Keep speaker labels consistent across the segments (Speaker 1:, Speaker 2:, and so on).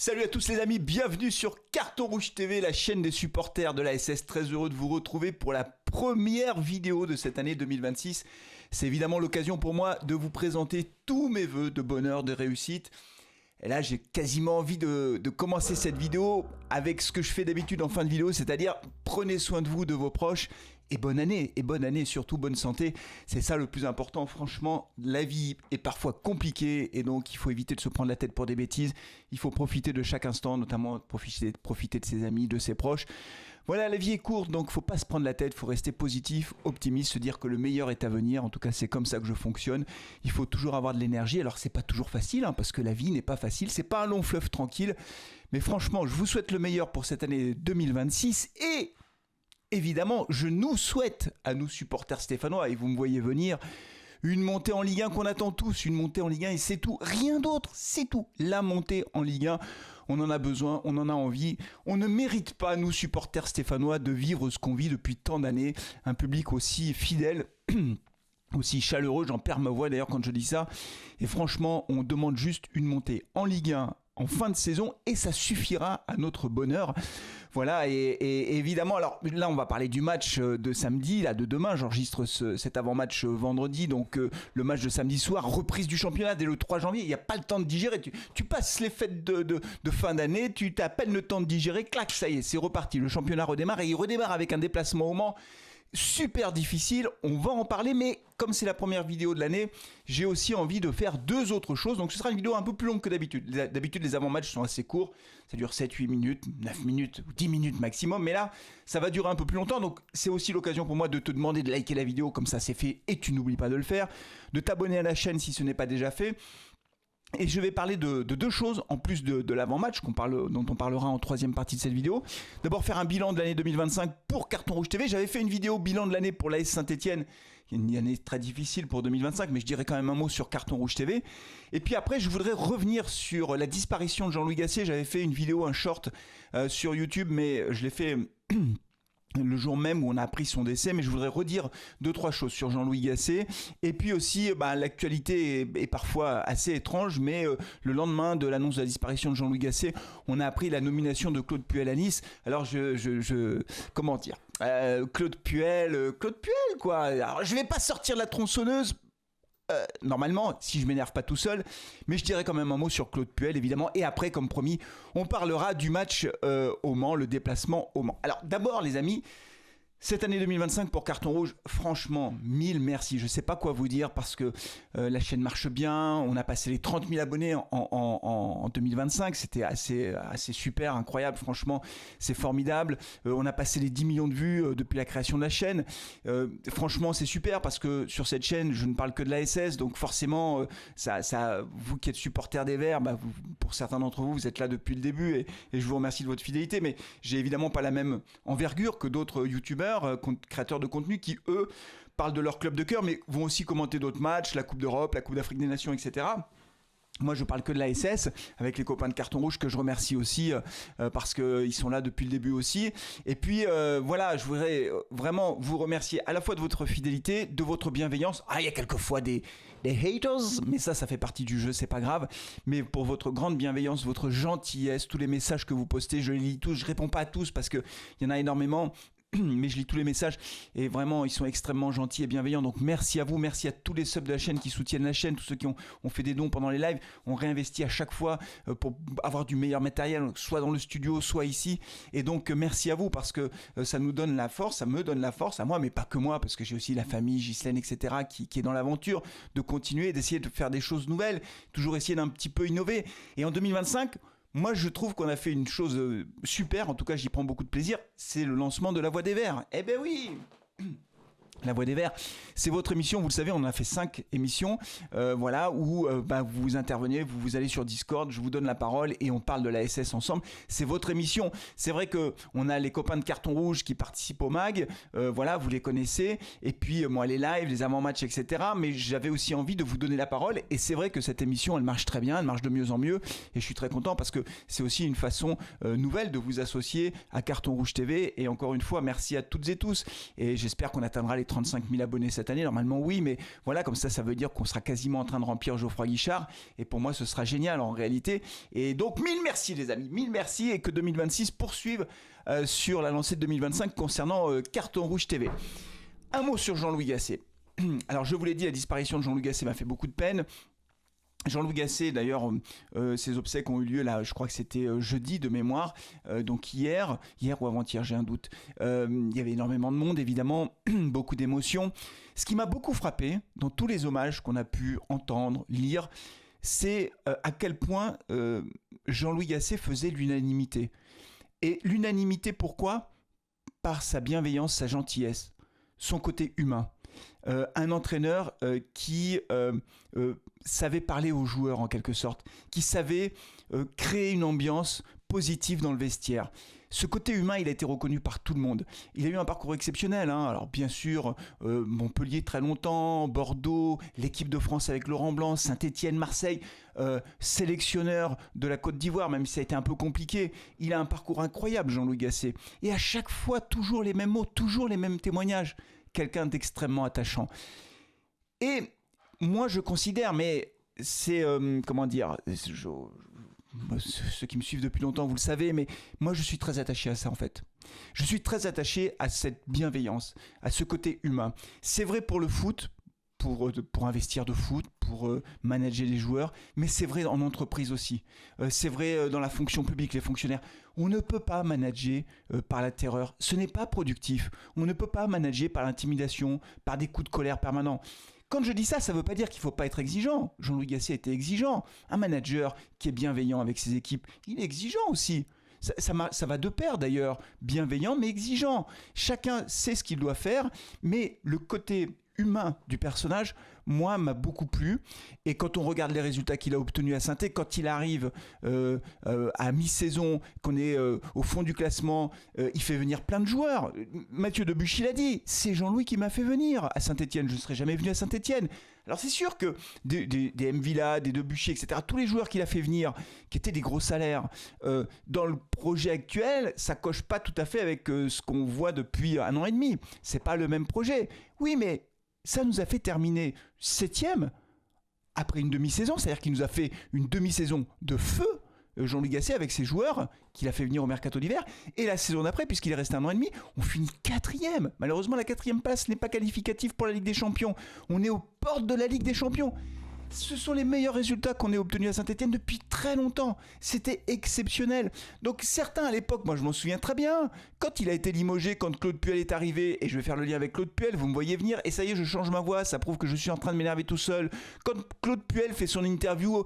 Speaker 1: Salut à tous les amis, bienvenue sur Carton Rouge TV, la chaîne des supporters de l'ASS. Très heureux de vous retrouver pour la première vidéo de cette année 2026. C'est évidemment l'occasion pour moi de vous présenter tous mes vœux de bonheur, de réussite. Et là, j'ai quasiment envie de commencer cette vidéo avec ce que je fais d'habitude en fin de vidéo, c'est-à-dire prenez soin de vous, de vos proches, et bonne année, surtout bonne santé. C'est ça le plus important. Franchement, la vie est parfois compliquée et donc il faut éviter de se prendre la tête pour des bêtises. Il faut profiter de chaque instant, notamment profiter de ses amis, de ses proches. Voilà, la vie est courte, donc faut pas se prendre la tête, faut rester positif, optimiste, se dire que le meilleur est à venir. En tout cas, c'est comme ça que je fonctionne. Il faut toujours avoir de l'énergie. Alors, c'est pas toujours facile, parce que la vie n'est pas facile. C'est pas un long fleuve tranquille. Mais franchement, je vous souhaite le meilleur pour cette année 2026 et évidemment, je nous souhaite à nous supporters stéphanois, et vous me voyez venir, une montée en Ligue 1 qu'on attend tous, une montée en Ligue 1 et c'est tout, rien d'autre, c'est tout. La montée en Ligue 1, on en a besoin, on en a envie. On ne mérite pas, nous supporters stéphanois, de vivre ce qu'on vit depuis tant d'années. Un public aussi fidèle, aussi chaleureux, j'en perds ma voix d'ailleurs quand je dis ça. Et franchement, on demande juste une montée en Ligue 1 en fin de saison et ça suffira à notre bonheur. Voilà, et évidemment, alors là on va parler du match de samedi, là de demain, j'enregistre cet avant-match vendredi, donc le match de samedi soir, reprise du championnat dès le 3 janvier, il n'y a pas le temps de digérer, tu passes les fêtes de fin d'année, tu t'as à peine le temps de digérer, clac, ça y est, c'est reparti, le championnat redémarre et il redémarre avec un déplacement au Mans. Super difficile, on va en parler, mais comme c'est la première vidéo de l'année, j'ai aussi envie de faire deux autres choses. Donc ce sera une vidéo un peu plus longue que d'habitude. D'habitude, les avant-matchs sont assez courts, ça dure 7-8 minutes, 9 minutes ou 10 minutes maximum. Mais là, ça va durer un peu plus longtemps. Donc c'est aussi l'occasion pour moi de te demander de liker la vidéo, comme ça c'est fait et tu n'oublies pas de le faire. De t'abonner à la chaîne si ce n'est pas déjà fait. Et je vais parler de deux choses en plus de l'avant-match dont on parlera en troisième partie de cette vidéo. D'abord faire un bilan de l'année 2025 pour Carton Rouge TV. J'avais fait une vidéo bilan de l'année pour l'AS Saint-Etienne, une année très difficile pour 2025, mais je dirais quand même un mot sur Carton Rouge TV. Et puis après, je voudrais revenir sur la disparition de Jean-Louis Gasset. J'avais fait une vidéo, un short sur YouTube, mais je l'ai fait le jour même où on a appris son décès, mais je voudrais redire 2-3 choses sur Jean-Louis Gasset. Et puis aussi, l'actualité est parfois assez étrange, mais le lendemain de l'annonce de la disparition de Jean-Louis Gasset, on a appris la nomination de Claude Puel à Nice. Alors comment dire, Claude Puel quoi. Alors je vais pas sortir la tronçonneuse. Normalement, si je m'énerve pas tout seul, mais je dirais quand même un mot sur Claude Puel, évidemment, et après, comme promis, on parlera du match au Mans, le déplacement au Mans. Alors d'abord, les amis, cette année 2025 pour Carton Rouge, franchement, mille merci. Je sais pas quoi vous dire parce que la chaîne marche bien. On a passé les 30 000 abonnés en 2025. C'était assez super, incroyable. Franchement, c'est formidable. On a passé les 10 millions de vues depuis la création de la chaîne. Franchement, c'est super parce que sur cette chaîne, je ne parle que de l'ASS. Donc forcément, vous qui êtes supporters des Verts, pour certains d'entre vous, vous êtes là depuis le début et je vous remercie de votre fidélité. Mais j'ai évidemment pas la même envergure que d'autres youtubeurs, créateurs de contenu qui, eux, parlent de leur club de cœur, mais vont aussi commenter d'autres matchs, la Coupe d'Europe, la Coupe d'Afrique des Nations, etc. Moi, je parle que de l'ASS, avec les copains de Carton Rouge que je remercie aussi parce qu'ils sont là depuis le début aussi. Et puis, voilà, je voudrais vraiment vous remercier à la fois de votre fidélité, de votre bienveillance. Ah, il y a quelquefois des haters, mais ça fait partie du jeu, c'est pas grave. Mais pour votre grande bienveillance, votre gentillesse, tous les messages que vous postez, je les lis tous. Je réponds pas à tous parce qu'il y en a énormément. Mais je lis tous les messages et vraiment ils sont extrêmement gentils et bienveillants, donc merci à vous, merci à tous les subs de la chaîne qui soutiennent la chaîne, tous ceux qui ont fait des dons pendant les lives, on réinvestit à chaque fois pour avoir du meilleur matériel, soit dans le studio, soit ici, et donc merci à vous parce que ça nous donne la force, ça me donne la force à moi, mais pas que moi, parce que j'ai aussi la famille, Ghislaine, etc. qui est dans l'aventure de continuer, d'essayer de faire des choses nouvelles, toujours essayer d'un petit peu innover. Et en 2025, moi, je trouve qu'on a fait une chose super, en tout cas, j'y prends beaucoup de plaisir, c'est le lancement de La Voix des Verts. Eh ben oui! La Voix des Verts, c'est votre émission, vous le savez, on a fait 5 émissions, voilà, où vous intervenez, vous allez sur Discord, je vous donne la parole et on parle de la SS ensemble. C'est votre émission. C'est vrai que on a les copains de Carton Rouge qui participent au mag, voilà, vous les connaissez. Et puis moi, les lives, les avant-matchs, etc. Mais j'avais aussi envie de vous donner la parole. Et c'est vrai que cette émission, elle marche très bien, elle marche de mieux en mieux. Et je suis très content parce que c'est aussi une façon nouvelle de vous associer à Carton Rouge TV. Et encore une fois, merci à toutes et tous. Et j'espère qu'on atteindra les 35 000 abonnés cette année. Normalement, oui, mais voilà, comme ça veut dire qu'on sera quasiment en train de remplir Geoffroy Guichard. Et pour moi, ce sera génial en réalité. Et donc, 1000 merci les amis, 1000 merci, et que 2026 poursuive sur la lancée de 2025 concernant Carton Rouge TV. Un mot sur Jean-Louis Gasset. Alors, je vous l'ai dit, la disparition de Jean-Louis Gasset m'a fait beaucoup de peine. Jean-Louis Gasset, d'ailleurs, ses obsèques ont eu lieu là, je crois que c'était jeudi de mémoire, donc hier ou avant-hier, j'ai un doute. Il y avait énormément de monde, évidemment, beaucoup d'émotions. Ce qui m'a beaucoup frappé dans tous les hommages qu'on a pu entendre, lire, c'est à quel point Jean-Louis Gasset faisait l'unanimité. Et l'unanimité, pourquoi ? Par sa bienveillance, sa gentillesse, son côté humain. Un entraîneur qui savait parler aux joueurs en quelque sorte, qui savait créer une ambiance positive dans le vestiaire. Ce côté humain, il a été reconnu par tout le monde. Il a eu un parcours exceptionnel, hein. Alors bien sûr, Montpellier très longtemps, Bordeaux, l'équipe de France avec Laurent Blanc, Saint-Étienne, Marseille, sélectionneur de la Côte d'Ivoire, même si ça a été un peu compliqué. Il a un parcours incroyable, Jean-Louis Gasset. Et à chaque fois, toujours les mêmes mots, toujours les mêmes témoignages. Quelqu'un d'extrêmement attachant. Et moi, je considère, mais c'est, ceux qui me suivent depuis longtemps, vous le savez, mais moi, je suis très attaché à ça, en fait. Je suis très attaché à cette bienveillance, à ce côté humain. C'est vrai pour le foot, pour investir de foot, pour manager les joueurs, mais c'est vrai en entreprise aussi. C'est vrai dans la fonction publique, les fonctionnaires. On ne peut pas manager par la terreur. Ce n'est pas productif. On ne peut pas manager par l'intimidation, par des coups de colère permanents. Quand je dis ça, ça ne veut pas dire qu'il ne faut pas être exigeant. Jean-Louis Gasset était exigeant. Un manager qui est bienveillant avec ses équipes, il est exigeant aussi. Ça va de pair d'ailleurs, bienveillant mais exigeant. Chacun sait ce qu'il doit faire, mais le côté humain du personnage, moi, m'a beaucoup plu. Et quand on regarde les résultats qu'il a obtenus à Saint-Étienne, quand il arrive à mi-saison, qu'on est au fond du classement, il fait venir plein de joueurs. Mathieu Debuchy l'a dit, c'est Jean-Louis qui m'a fait venir à Saint-Étienne. Je ne serais jamais venu à Saint-Étienne. Alors c'est sûr que des Mvila, des Debuchy, etc., tous les joueurs qu'il a fait venir, qui étaient des gros salaires, dans le projet actuel, ça coche pas tout à fait avec ce qu'on voit depuis 1 an et demi. C'est pas le même projet. Oui, mais ça nous a fait terminer 7e après une demi-saison, c'est-à-dire qu'il nous a fait une demi-saison de feu, Jean-Louis Gasset, avec ses joueurs qu'il a fait venir au mercato d'hiver. Et la saison d'après, puisqu'il est resté 1 an et demi, on finit 4e. Malheureusement, la 4e place n'est pas qualificative pour la Ligue des Champions. On est aux portes de la Ligue des Champions. Ce sont les meilleurs résultats qu'on ait obtenus à Saint-Étienne depuis très longtemps. C'était exceptionnel. Donc certains à l'époque, moi je m'en souviens très bien, quand il a été limogé, quand Claude Puel est arrivé, et je vais faire le lien avec Claude Puel, vous me voyez venir, et ça y est, je change ma voix, ça prouve que je suis en train de m'énerver tout seul. Quand Claude Puel fait son interview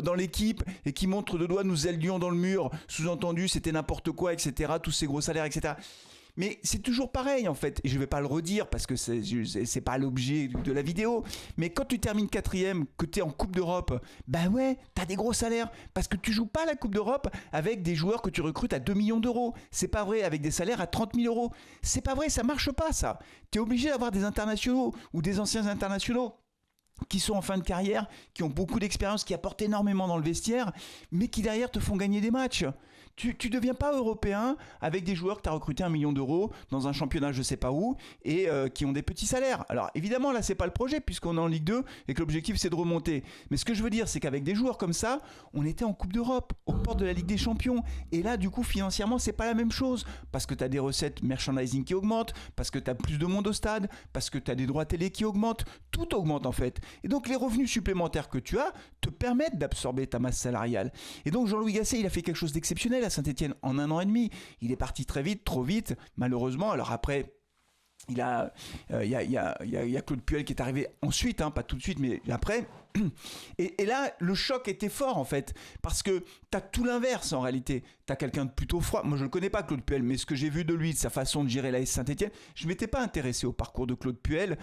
Speaker 1: dans l'équipe, et qui montre de doigts, nous aidions dans le mur, sous-entendu, c'était n'importe quoi, etc., tous ces gros salaires, etc., mais c'est toujours pareil en fait, et je ne vais pas le redire parce que c'est pas l'objet de la vidéo, mais quand tu termines 4e, que tu es en Coupe d'Europe, bah ouais, tu as des gros salaires, parce que tu joues pas la Coupe d'Europe avec des joueurs que tu recrutes à 2 millions d'euros, c'est pas vrai, avec des salaires à 30 000 euros, c'est pas vrai, ça marche pas ça, tu es obligé d'avoir des internationaux ou des anciens internationaux qui sont en fin de carrière, qui ont beaucoup d'expérience, qui apportent énormément dans le vestiaire, mais qui derrière te font gagner des matchs. Tu ne deviens pas européen avec des joueurs que tu as recrutés 1 million d'euros dans un championnat je ne sais pas où et qui ont des petits salaires. Alors évidemment là c'est pas le projet puisqu'on est en Ligue 2 et que l'objectif c'est de remonter. Mais ce que je veux dire c'est qu'avec des joueurs comme ça, on était en Coupe d'Europe, aux portes de la Ligue des Champions. Et là du coup financièrement c'est pas la même chose parce que tu as des recettes merchandising qui augmentent, parce que tu as plus de monde au stade, parce que tu as des droits télé qui augmentent. Tout augmente en fait. Et donc les revenus supplémentaires que tu as te permettent d'absorber ta masse salariale. Et donc Jean-Louis Gasset il a fait quelque chose d'exceptionnel à Saint-Étienne en 1 an et demi. Il est parti très vite, trop vite, malheureusement. Alors après, il y a Claude Puel qui est arrivé ensuite, pas tout de suite, mais après. Et là, le choc était fort en fait, parce que tu as tout l'inverse en réalité. Tu as quelqu'un de plutôt froid. Moi, je ne le connais pas, Claude Puel, mais ce que j'ai vu de lui, de sa façon de gérer l'AS Saint-Étienne, je ne m'étais pas intéressé au parcours de Claude Puel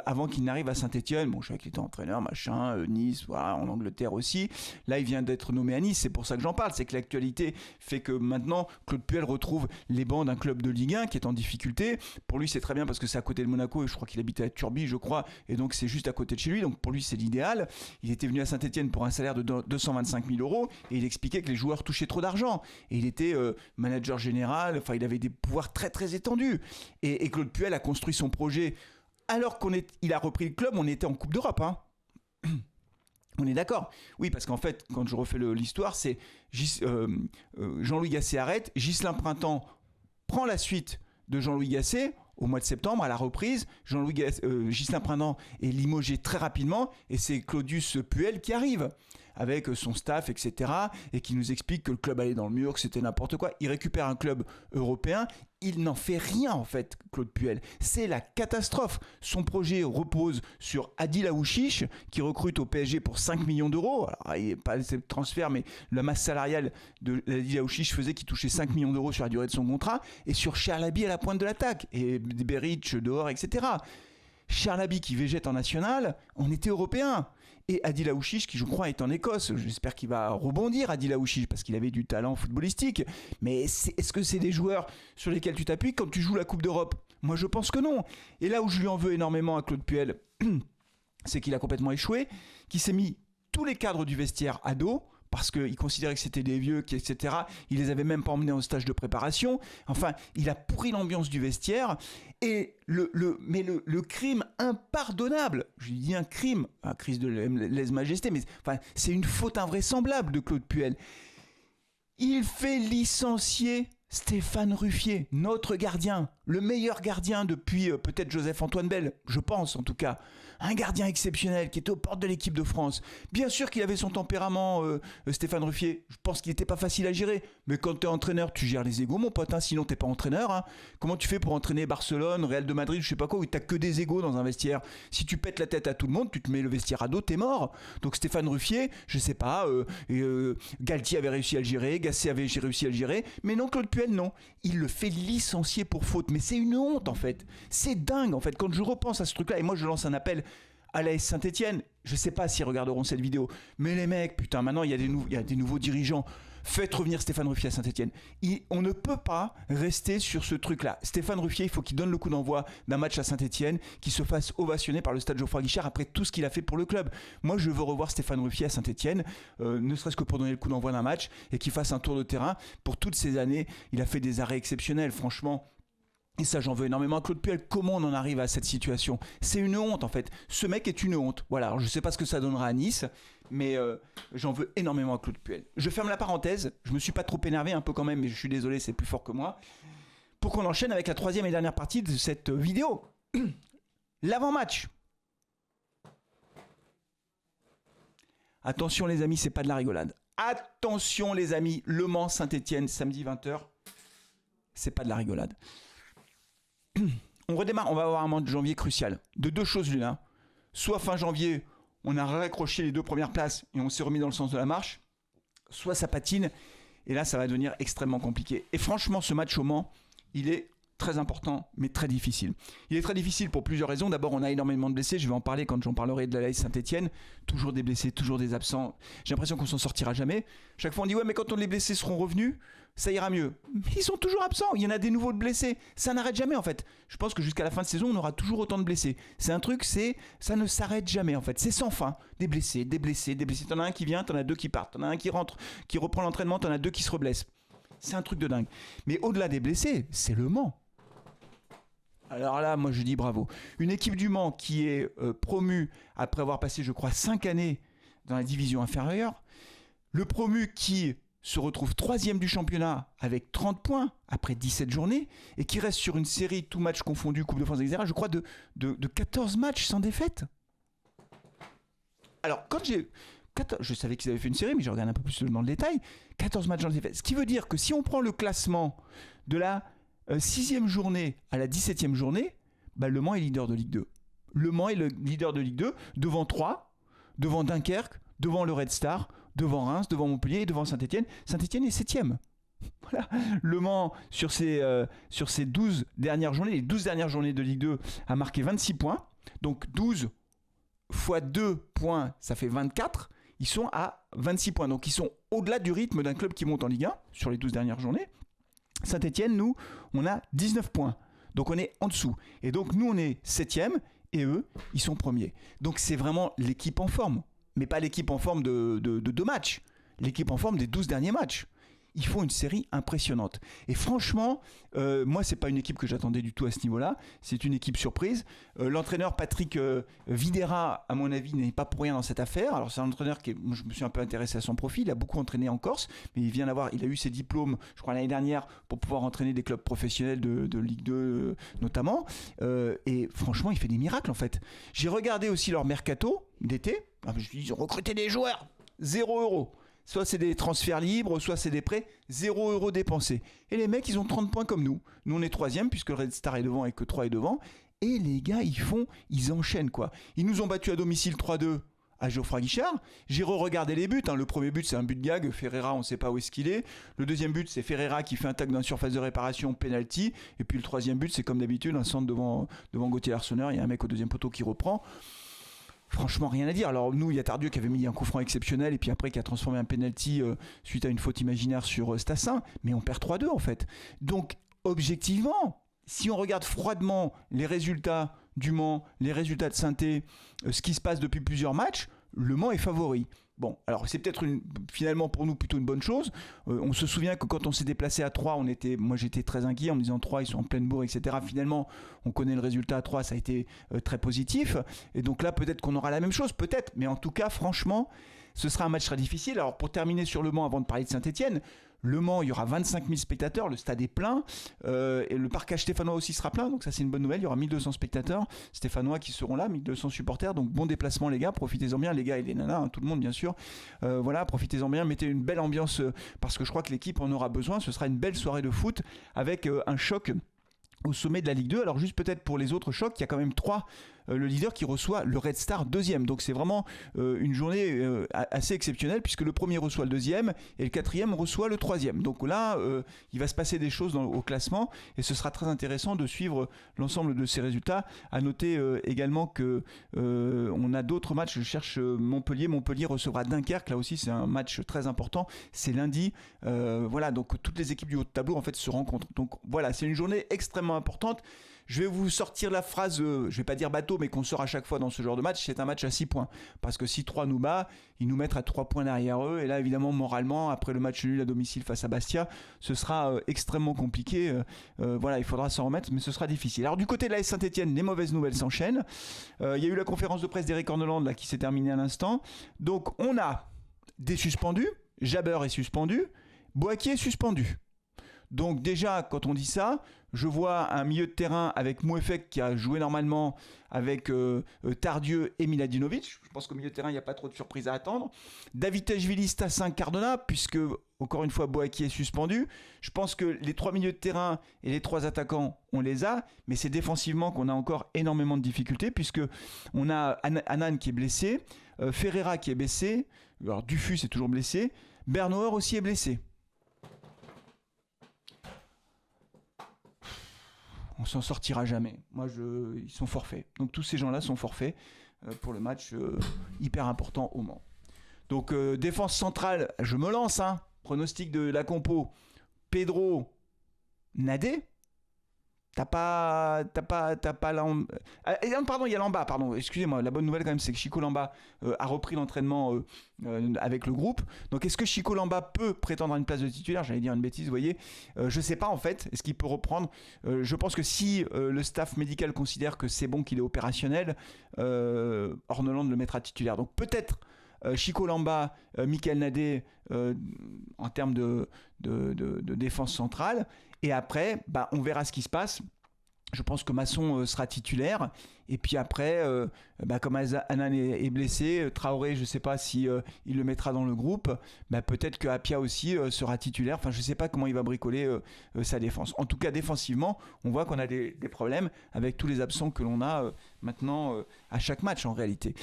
Speaker 1: avant qu'il n'arrive à Saint-Étienne. Bon, je savais qu'il était entraîneur, machin, Nice, voilà, en Angleterre aussi. Là, il vient d'être nommé à Nice, c'est pour ça que j'en parle. C'est que l'actualité fait que maintenant, Claude Puel retrouve les bancs d'un club de Ligue 1 qui est en difficulté. Pour lui, c'est très bien parce que c'est à côté de Monaco et je crois qu'il habitait à Turbie, je crois, et donc c'est juste à côté de chez lui. Donc pour lui, c'est l'idéal. Puel. Il était venu à Saint-Etienne pour un salaire de 225 000 euros et il expliquait que les joueurs touchaient trop d'argent. Et il était manager général, enfin il avait des pouvoirs très très étendus. Et Claude Puel a construit son projet alors qu'il a repris le club, on était en Coupe d'Europe. Hein. On est d'accord? Oui, parce qu'en fait, quand je refais l'histoire, c'est Jean-Louis Gasset arrête, Ghislain Printemps prend la suite de Jean-Louis Gasset au mois de septembre, à la reprise. Ghislain Printemps est limogé très rapidement et c'est Claudius Puel qui arrive avec son staff, etc. et qui nous explique que le club allait dans le mur, que c'était n'importe quoi. Il récupère un club européen. Il n'en fait rien en fait, Claude Puel. C'est la catastrophe. Son projet repose sur Adil Aouchiche, qui recrute au PSG pour 5 millions d'euros. Alors, il n'y a pas de transfert, mais la masse salariale d'Adil Aouchiche faisait qu'il touchait 5 millions d'euros sur la durée de son contrat. Et sur Charlaby à la pointe de l'attaque. Et Beric dehors, etc. Charlaby qui végète en national, on était européen. Et Adil Aouchiche qui je crois est en Écosse. J'espère qu'il va rebondir Adil Aouchiche parce qu'il avait du talent footballistique. Mais est-ce que c'est des joueurs sur lesquels tu t'appuies quand tu joues la Coupe d'Europe? Moi je pense que non. Et là où je lui en veux énormément à Claude Puel, c'est qu'il a complètement échoué, qu'il s'est mis tous les cadres du vestiaire à dos. Parce qu'il considérait que c'était des vieux, etc. Il les avait même pas emmenés en stage de préparation. Enfin, il a pourri l'ambiance du vestiaire. Et le crime impardonnable, je dis un crime, un crise de lèse-majesté, mais enfin, c'est une faute invraisemblable de Claude Puel. Il fait licencier Stéphane Ruffier, notre gardien, le meilleur gardien depuis peut-être Joseph-Antoine Bell, je pense en tout cas. Un gardien exceptionnel qui était aux portes de l'équipe de France. Bien sûr qu'il avait son tempérament, Stéphane Ruffier. Je pense qu'il n'était pas facile à gérer. Mais quand tu es entraîneur, tu gères les égos, mon pote. Hein, sinon, tu n'es pas entraîneur. Hein. Comment tu fais pour entraîner Barcelone, Real de Madrid, je sais pas quoi, où tu n'as que des égos dans un vestiaire? Si tu pètes la tête à tout le monde, tu te mets le vestiaire à dos, t'es mort. Donc Stéphane Ruffier, je sais pas, Galtier avait réussi à le gérer, Gasset avait réussi à le gérer. Mais non, Claude Puel, non. Il le fait licencier pour faute. Mais c'est une honte, en fait. C'est dingue, en fait. Quand je repense à ce truc-là, et moi, je lance un appel à l'AS Saint-Etienne, je sais pas s'ils regarderont cette vidéo, mais les mecs, putain, maintenant il y a des nouveaux dirigeants. Faites revenir Stéphane Ruffier à Saint-Etienne. On ne peut pas rester sur ce truc-là. Stéphane Ruffier, il faut qu'il donne le coup d'envoi d'un match à Saint-Etienne, qu'il se fasse ovationner par le stade Geoffroy Guichard après tout ce qu'il a fait pour le club. Moi, je veux revoir Stéphane Ruffier à Saint-Etienne, ne serait-ce que pour donner le coup d'envoi d'un match et qu'il fasse un tour de terrain. Pour toutes ces années, il a fait des arrêts exceptionnels, franchement. Et ça, j'en veux énormément à Claude Puel. Comment on en arrive à cette situation? C'est une honte, en fait. Ce mec est une honte. Voilà, alors, je ne sais pas ce que ça donnera à Nice, mais j'en veux énormément à Claude Puel. Je ferme la parenthèse. Je ne me suis pas trop énervé, un peu quand même, mais je suis désolé, c'est plus fort que moi. Pour qu'on enchaîne avec la troisième et dernière partie de cette vidéo. L'avant-match. Attention les amis, c'est pas de la rigolade. Attention les amis, Le Mans Saint-Etienne, samedi 20h. C'est pas de la rigolade. On redémarre, on va avoir un mois de janvier crucial. De deux choses l'une. Hein. Soit fin janvier, on a raccroché les deux premières places et on s'est remis dans le sens de la marche. Soit ça patine et là ça va devenir extrêmement compliqué. Et franchement ce match au Mans, il est très important mais très difficile. Il est très difficile pour plusieurs raisons. D'abord on a énormément de blessés, je vais en parler quand j'en parlerai de l'AS Saint-Etienne. Toujours des blessés, toujours des absents. J'ai l'impression qu'on s'en sortira jamais. Chaque fois on dit ouais mais quand les blessés seront revenus, ça ira mieux. Mais ils sont toujours absents, il y en a des nouveaux de blessés. Ça n'arrête jamais en fait. Je pense que jusqu'à la fin de saison, on aura toujours autant de blessés. C'est un truc, ça ne s'arrête jamais en fait. C'est sans fin. Des blessés, des blessés, des blessés. T'en as un qui vient, t'en as deux qui partent. T'en as un qui rentre, qui reprend l'entraînement, t'en as deux qui se reblessent. C'est un truc de dingue. Mais au-delà des blessés, c'est le Mans. Alors là, moi je dis bravo. Une équipe du Mans qui est promue après avoir passé, je crois, 5 années dans la division inférieure. Le promu qui se retrouve 3e du championnat avec 30 points après 17 journées et qui reste sur une série tout match confondu, Coupe de France, etc. Je crois de 14 matchs sans défaite. Alors, je savais qu'ils avaient fait une série, mais je regarde un peu plus dans le détail. 14 matchs sans défaite. Ce qui veut dire que si on prend le classement de la 6e journée à la 17e journée, bah, Le Mans est leader de Ligue 2. Le Mans est le leader de Ligue 2 devant Troyes, devant Dunkerque, devant le Red Star, devant Reims, devant Montpellier et devant Saint-Etienne. Saint-Etienne est 7e. Voilà. Le Mans, sur ces 12 dernières journées, les 12 dernières journées de Ligue 2, a marqué 26 points. Donc 12 fois 2 points, ça fait 24. Ils sont à 26 points. Donc ils sont au-delà du rythme d'un club qui monte en Ligue 1 sur les 12 dernières journées. Saint-Etienne, nous, on a 19 points. Donc on est en dessous. Et donc nous, on est 7e et eux, ils sont premiers. Donc c'est vraiment l'équipe en forme. mais pas l'équipe en forme de 2 matchs, l'équipe en forme des 12 derniers matchs. Ils font une série impressionnante. Et franchement, moi, c'est pas une équipe que j'attendais du tout à ce niveau-là. C'est une équipe surprise. L'entraîneur Patrick Videra, à mon avis, n'est pas pour rien dans cette affaire. Alors, c'est un entraîneur moi, je me suis un peu intéressé à son profil. Il a beaucoup entraîné en Corse, mais il a eu ses diplômes, je crois, l'année dernière pour pouvoir entraîner des clubs professionnels de Ligue 2 notamment. Et franchement, il fait des miracles en fait. J'ai regardé aussi leur mercato d'été. Je me suis dit, ils ont recruté des joueurs. 0 €. Soit c'est des transferts libres, soit c'est des prêts, 0 € dépensés. Et les mecs, ils ont 30 points comme nous. Nous, on est 3e, puisque le Red Star est devant et que 3 est devant. Et les gars, ils enchaînent, quoi. Ils nous ont battus à domicile 3-2 à Geoffroy Guichard. J'ai re-regardé les buts. Le premier but, c'est un but de gag. Ferreira, on ne sait pas où est-ce qu'il est. Le deuxième but, c'est Ferreira qui fait un tacle dans la surface de réparation, penalty. Et puis le troisième but, c'est comme d'habitude, un centre devant Gauthier Larsonneur. Il y a un mec au deuxième poteau qui reprend. Franchement, rien à dire. Alors nous, il y a Tardieu qui avait mis un coup franc exceptionnel et puis après qui a transformé un penalty suite à une faute imaginaire sur Stassin. Mais on perd 3-2 en fait. Donc, objectivement, si on regarde froidement les résultats du Mans, les résultats de Saint-Étienne, ce qui se passe depuis plusieurs matchs, le Mans est favori. Bon, alors c'est peut-être finalement pour nous plutôt une bonne chose. On se souvient que quand on s'est déplacé à 3, moi j'étais très inquiet en me disant 3, ils sont en pleine bourre, etc. Finalement, on connaît le résultat à 3, ça a été très positif. Et donc là, peut-être qu'on aura la même chose, peut-être. Mais en tout cas, franchement, ce sera un match très difficile. Alors pour terminer sur le Mans, avant de parler de Saint-Étienne, Le Mans, il y aura 25 000 spectateurs, le stade est plein, et le parcage stéphanois aussi sera plein, donc ça c'est une bonne nouvelle, il y aura 1200 spectateurs stéphanois qui seront là, 1200 supporters, donc bon déplacement les gars, profitez-en bien les gars et les nanas, tout le monde bien sûr, voilà, profitez-en bien, mettez une belle ambiance, parce que je crois que l'équipe en aura besoin, ce sera une belle soirée de foot, avec un choc au sommet de la Ligue 2. Alors juste peut-être pour les autres chocs, il y a quand même 3, le leader qui reçoit le Red Star deuxième, donc c'est vraiment une journée assez exceptionnelle puisque le premier reçoit le deuxième et le quatrième reçoit le troisième, donc là il va se passer des choses au classement et ce sera très intéressant de suivre l'ensemble de ces résultats. À noter également que on a d'autres matchs, je cherche Montpellier recevra Dunkerque, là aussi c'est un match très important, c'est lundi, voilà, donc toutes les équipes du haut de tableau en fait se rencontrent, donc voilà, c'est une journée extrêmement importante. Je vais vous sortir la phrase, je vais pas dire bateau, mais qu'on sort à chaque fois dans ce genre de match, c'est un match à 6 points. Parce que si 3 nous bat, ils nous mettent à 3 points derrière eux. Et là, évidemment, moralement, après le match nul à domicile face à Bastia, ce sera extrêmement compliqué. Voilà, il faudra s'en remettre, mais ce sera difficile. Alors, du côté de l'AS Saint-Étienne, les mauvaises nouvelles s'enchaînent. Il y a eu la conférence de presse d'Éric Orneland là, qui s'est terminée à l'instant. Donc, on a des suspendus. Jabber est suspendu. Boakier est suspendu. Donc déjà, quand on dit ça, je vois un milieu de terrain avec Mouefek qui a joué normalement avec Tardieu et Miladinovic. Je pense qu'au milieu de terrain, il n'y a pas trop de surprises à attendre. David Tejvili, Stassin, Cardona, puisque, encore une fois, Boakier est suspendu. Je pense que les 3 milieux de terrain et les 3 attaquants, on les a, mais c'est défensivement qu'on a encore énormément de difficultés, puisque on a Anan qui est blessé, Ferreira qui est blessé, alors Dufus est toujours blessé, Bernauer aussi est blessé. On s'en sortira jamais. Ils sont forfaits. Donc tous ces gens-là sont forfaits pour le match hyper important au Mans. Donc défense centrale, je me lance. Pronostic de la compo. Pedro, Nadé. T'as pas pardon, il y a Lamba, pardon, excusez-moi, la bonne nouvelle quand même c'est que Chico Lamba a repris l'entraînement avec le groupe. Donc est-ce que Chico Lamba peut prétendre à une place de titulaire? J'allais dire une bêtise, vous voyez, je sais pas en fait, est-ce qu'il peut reprendre? Je pense que si le staff médical considère que c'est bon, qu'il est opérationnel, Orneland le mettra titulaire. Donc peut-être Chico Lamba, Michael Nadé en termes de défense centrale. Et après, on verra ce qui se passe. Je pense que Masson sera titulaire. Et puis après, comme Anan est blessé, Traoré, je ne sais pas si il le mettra dans le groupe. Peut-être que Apia aussi sera titulaire. Enfin, je ne sais pas comment il va bricoler sa défense. En tout cas, défensivement, on voit qu'on a des problèmes avec tous les absents que l'on a maintenant à chaque match en réalité.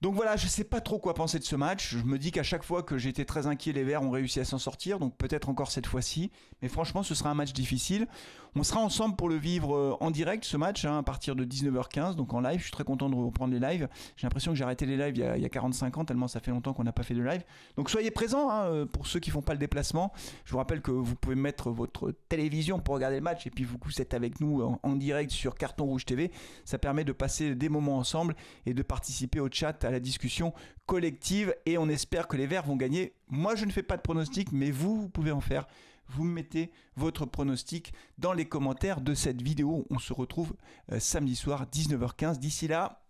Speaker 1: Donc voilà, je ne sais pas trop quoi penser de ce match. Je me dis qu'à chaque fois que j'étais très inquiet, les Verts ont réussi à s'en sortir. Donc peut-être encore cette fois-ci. Mais franchement, ce sera un match difficile. On sera ensemble pour le vivre en direct, ce match, à partir de 19h15, donc en live. Je suis très content de reprendre les lives. J'ai l'impression que j'ai arrêté les lives il y a 45 ans, tellement ça fait longtemps qu'on n'a pas fait de live. Donc soyez présents pour ceux qui ne font pas le déplacement. Je vous rappelle que vous pouvez mettre votre télévision pour regarder le match. Et puis vous êtes avec nous en direct sur Carton Rouge TV. Ça permet de passer des moments ensemble et de participer au chat, la discussion collective et on espère que les Verts vont gagner. Moi, je ne fais pas de pronostic, mais vous pouvez en faire. Vous mettez votre pronostic dans les commentaires de cette vidéo. On se retrouve samedi soir, 19h15. D'ici là,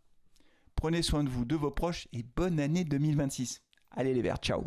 Speaker 1: prenez soin de vous, de vos proches et bonne année 2026. Allez les Verts, ciao.